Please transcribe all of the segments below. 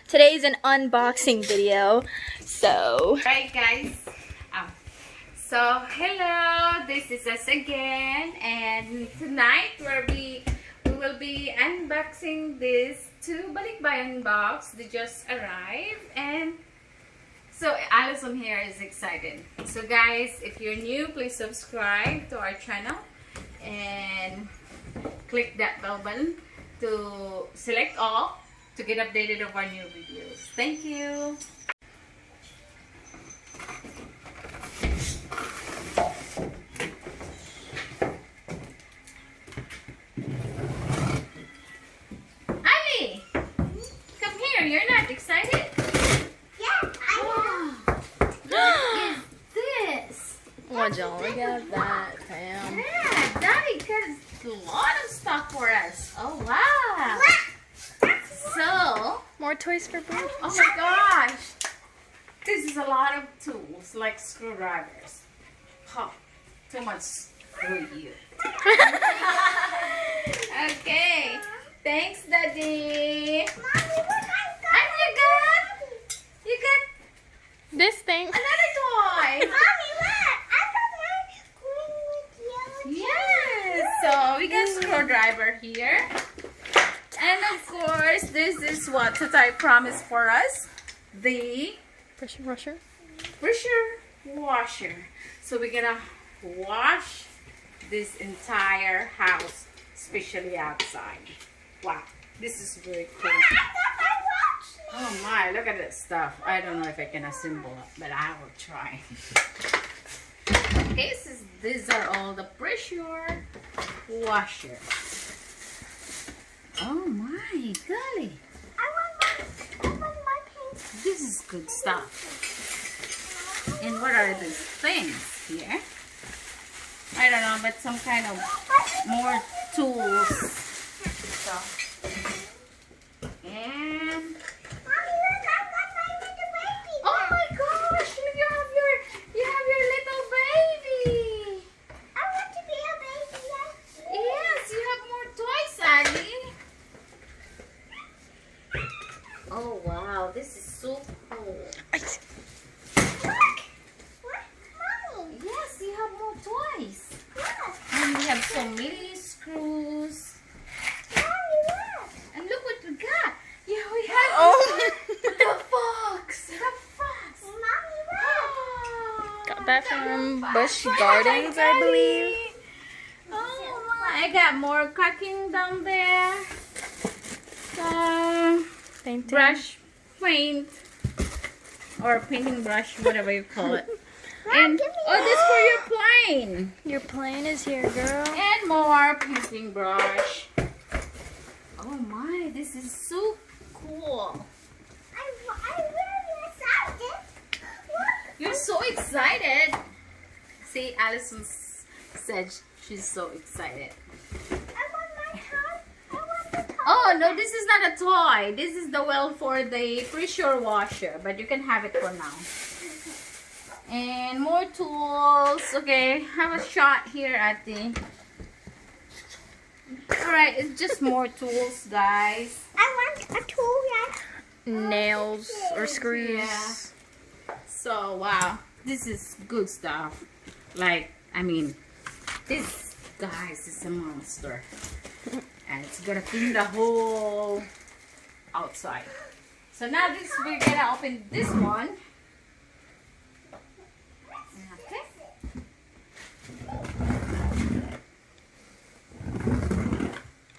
Today's an unboxing video. So, right guys. So hello, this is us again, and tonight we will be unboxing this two Balikbayan box. They just arrived, and so Allison here is excited. So guys, if you're new, please subscribe to our channel and click that bell button to select all to get updated of our new videos. Thank you. Ali, come here. You're not excited? Yeah, I am. What is this? would y'all look at that, fam? Yeah, Daddy got a lot of stuff for us. Oh wow. So, More toys for Boo. oh my gosh. This is a lot of tools like screwdrivers. Huh, too much for you. Okay. Thanks, Daddy. Mommy, look, And you got This thing. another toy. Mommy, look. I got my green with yellow. Yes. So we got screwdriver here. And of course, this is what Tatay promised for us. The Pressure washer. pressure washer. So we're gonna wash this entire house, especially outside. Wow, this is very cool. I got my watch. Oh my, look at that stuff. I don't know if I can assemble it, but I will try. Okay, so these are all the pressure washer. Oh my golly. I want my pink. This is good stuff. And what are these things here? I don't know, but some kind of more tools. So, and Mommy, look, I got my little baby. oh my gosh, you have your little baby. I want to be a baby. Yes, you have more toys, Annie. Oh wow, this is so cool. Look. What? Mommy. Yes, you have more toys. Look. And we have so many screws. Mommy, look. And look what we got. Yeah, we have Oh. the fox. The fox. Mommy, look. Got that from Bush Gardens, I believe. Oh my, I got more cracking down there. Painting. Brush, paint, or painting brush, whatever you call it. And oh, this for your plane. Your plane is here, girl. And more painting brush. Oh my, this is so cool. I'm really excited. Look. You're so excited. See, Allison said she's so excited. I want my toy. I want the toy. Oh no, this is not a toy. This is the well for the pressure washer, but you can have it for now. And more tools. Okay, have a shot here at the. Alright, it's just more tools, guys. I want a tool, yeah. Nails or screws. Yeah. So, wow, this is good stuff. Like, I mean, this, guys, is a monster. And it's gonna clean the whole outside. So now this, we're gonna open this one.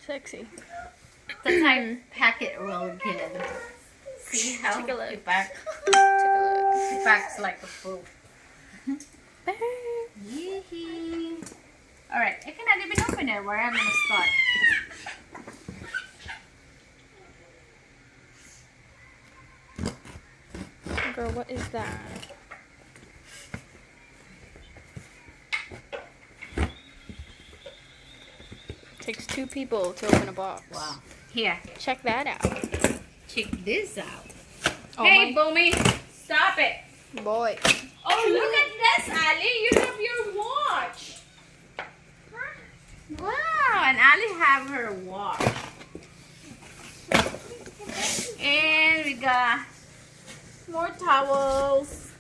Sexy. The type pack it real good. See how Take a look. it pack, Take a it packs like a fool. look. Yee-hee. Alright, I cannot even open it. Where I'm gonna start. Girl, what is that? Takes 2 people to open a box. Wow. Here, Check that out. check this out. Oh Hey, Boomy, stop it. Boy. Oh, look at this, Ali. You have your watch. Wow, and Ali have her watch. And we got More towels.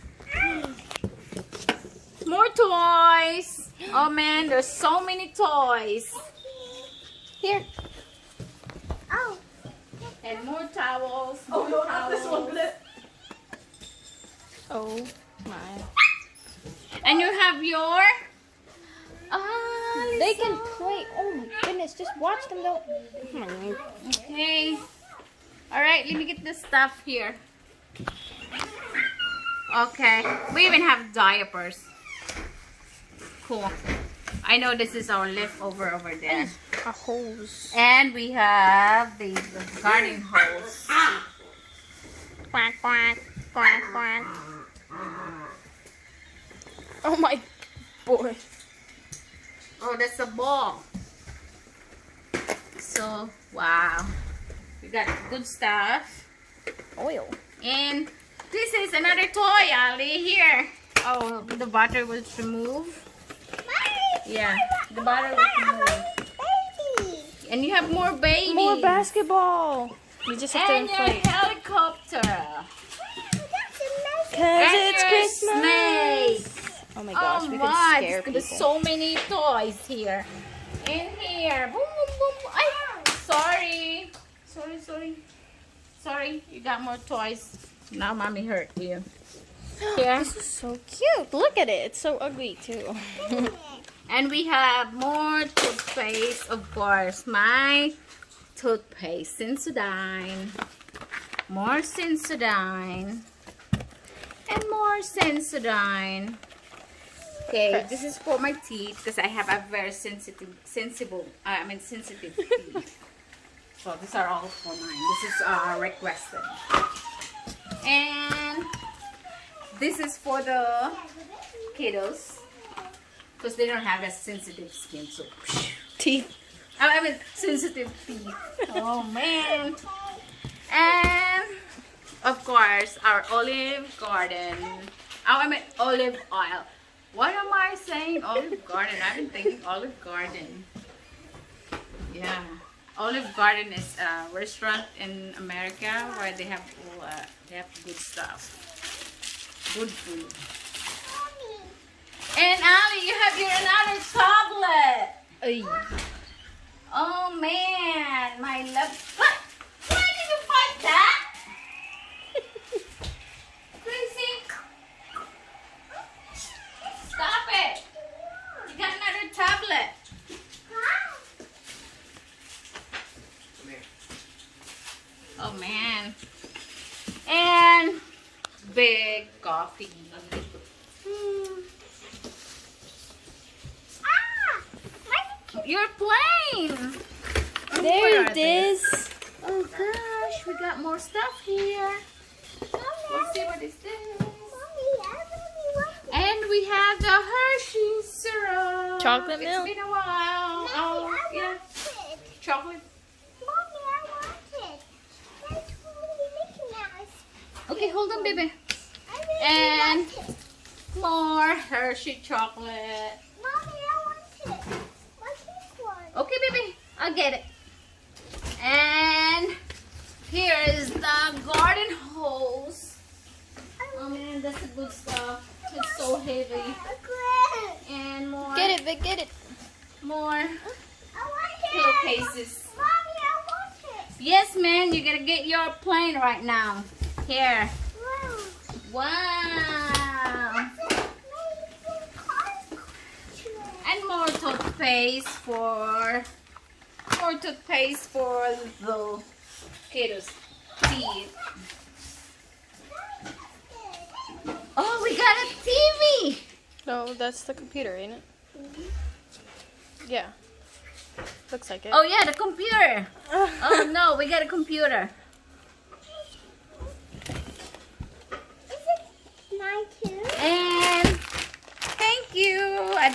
More toys. Oh man, there's so many toys. Here. Oh. And more towels. More towels. Oh my. And you have your They can play. Oh my goodness, just watch them don't. okay. Alright, let me get this stuff here. Okay. We even have diapers. Cool. I know this is our leftover over there. A hose. And we have the garden hose. Quack, quack, quack, quack. Oh my boy. Oh, that's a ball. So, wow. We got good stuff. Oil. And this is another toy, Ali. Here. Oh, the butter was removed. Yeah, the butter was removed. Baby. And you have more babies. More basketball. You just have to And your inflate. helicopter. Cause And it's your Christmas. snake. Oh my gosh, Oh we my, could scare people. there's so many toys here. In here. Boom, boom, boom. Ay, sorry. Sorry, you got more toys. Now mommy hurt you. Here. This is so cute. Look at it. It's so ugly too. And we have more toothpaste, of course. My toothpaste, Sensodyne. More Sensodyne. And more Sensodyne. Okay, this is for my teeth because I have a very sensitive teeth. So these are all for mine. This is requested. And this is for the kiddos because they don't have a sensitive skin. So Teeth. I mean sensitive teeth. Oh man. And of course our olive garden. Oh, I mean olive oil. What am I saying? Olive Garden. I've been thinking Olive Garden. Yeah. Olive Garden is a restaurant in America where they have good stuff. Good food. And Ali, you have your another tablet. Ay. Oh man, my love. What? Why did you fight that? Crazy. Stop it. You got another tablet. Oh man. And big coffee. You're playing. Where There are it they? is. Oh gosh, we got more stuff here. Let's see what is this. And we have the Hershey syrup. Chocolate milk. It's been a while. Oh, yeah. Chocolate. Okay, hold on, baby. And more Hershey chocolate. Okay, baby. I'll get it. And here is the garden hose. Oh man, that's the good stuff. It's so heavy. And more. Get it, Vic, get it. More pillowcases. Yes, man. You gotta get your plane right now. Here. Wow. And more toothpaste for the kiddos' teeth. Oh, we got a TV. No, that's the computer, ain't it? Yeah. Looks like it. Oh yeah, the computer. Oh no, we got a computer. And thank you,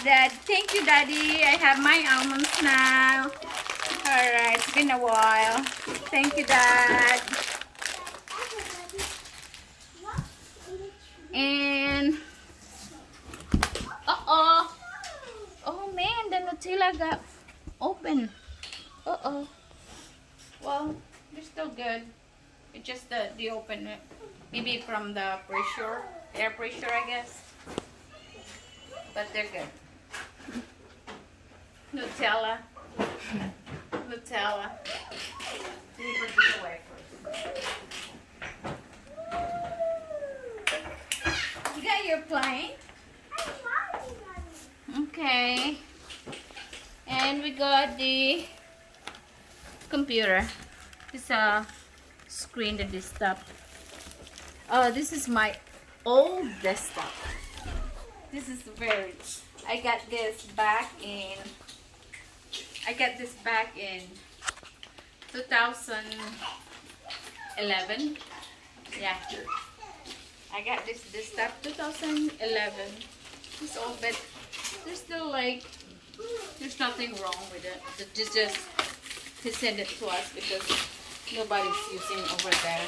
Dad. Thank you, Daddy. I have my almonds now. Alright, it's been a while. Thank you, Dad. And oh man, the Nutella got open. Well, they're still good. It's just the open, maybe from the pressure, air pressure, I guess. But they're good. Nutella. Nutella. Let me put this away first. You got your plane? Okay. And we got the computer. It's a screen, the desktop. Oh, this is my old desktop. This is very... I got this back in 2011. Yeah. I got this desktop 2011. It's old, but there's still like, there's nothing wrong with it. Just to send it to us because nobody's using over there.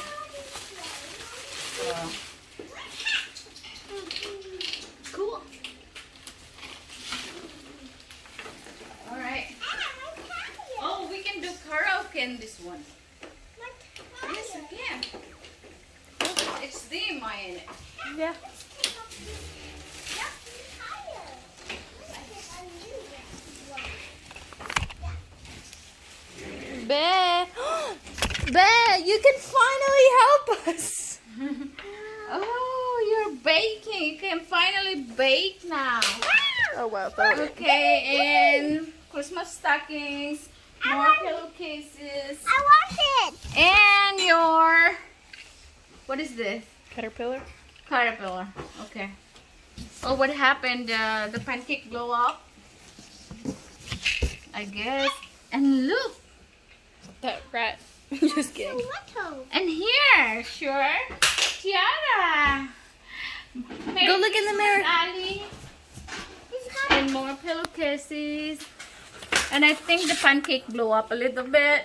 So cool. All right. Oh, we can do karaoke in this one. Yes, we can. It's HDMI in it. Yeah. Bear, Bear, you can finally help us. Oh, you're baking. You can finally bake now. Oh wow, throw it. Okay, and Christmas stockings, more pillowcases, I want it. and your, what is this? Caterpillar. Caterpillar. Okay. Oh, what happened? The pancake blew up, I guess. And look, That rat. Just kidding. Little. and here, sure, tiara. Go look in the mirror. Ali. And more pillowcases. And I think the pancake blew up a little bit.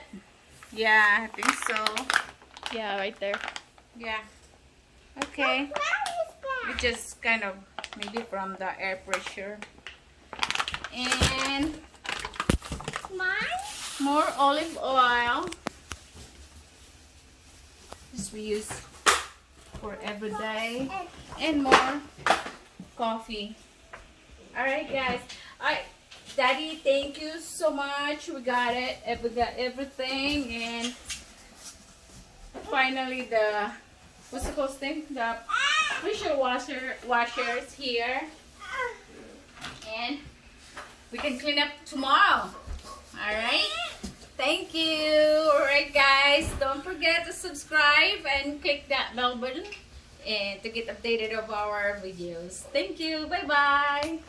Yeah, I think so. Yeah, right there. Yeah. Okay. It just kind of maybe from the air pressure. And Mine? more olive oil. This we use for every day. And more coffee. Alright guys. Daddy, thank you so much. We got it. We got everything. And finally the, what's the cost thing? The pressure washers here. And we can clean up tomorrow. Alright? Thank you. Alright guys, don't forget to subscribe and click that bell button and to get updated of our videos. Thank you. Bye bye.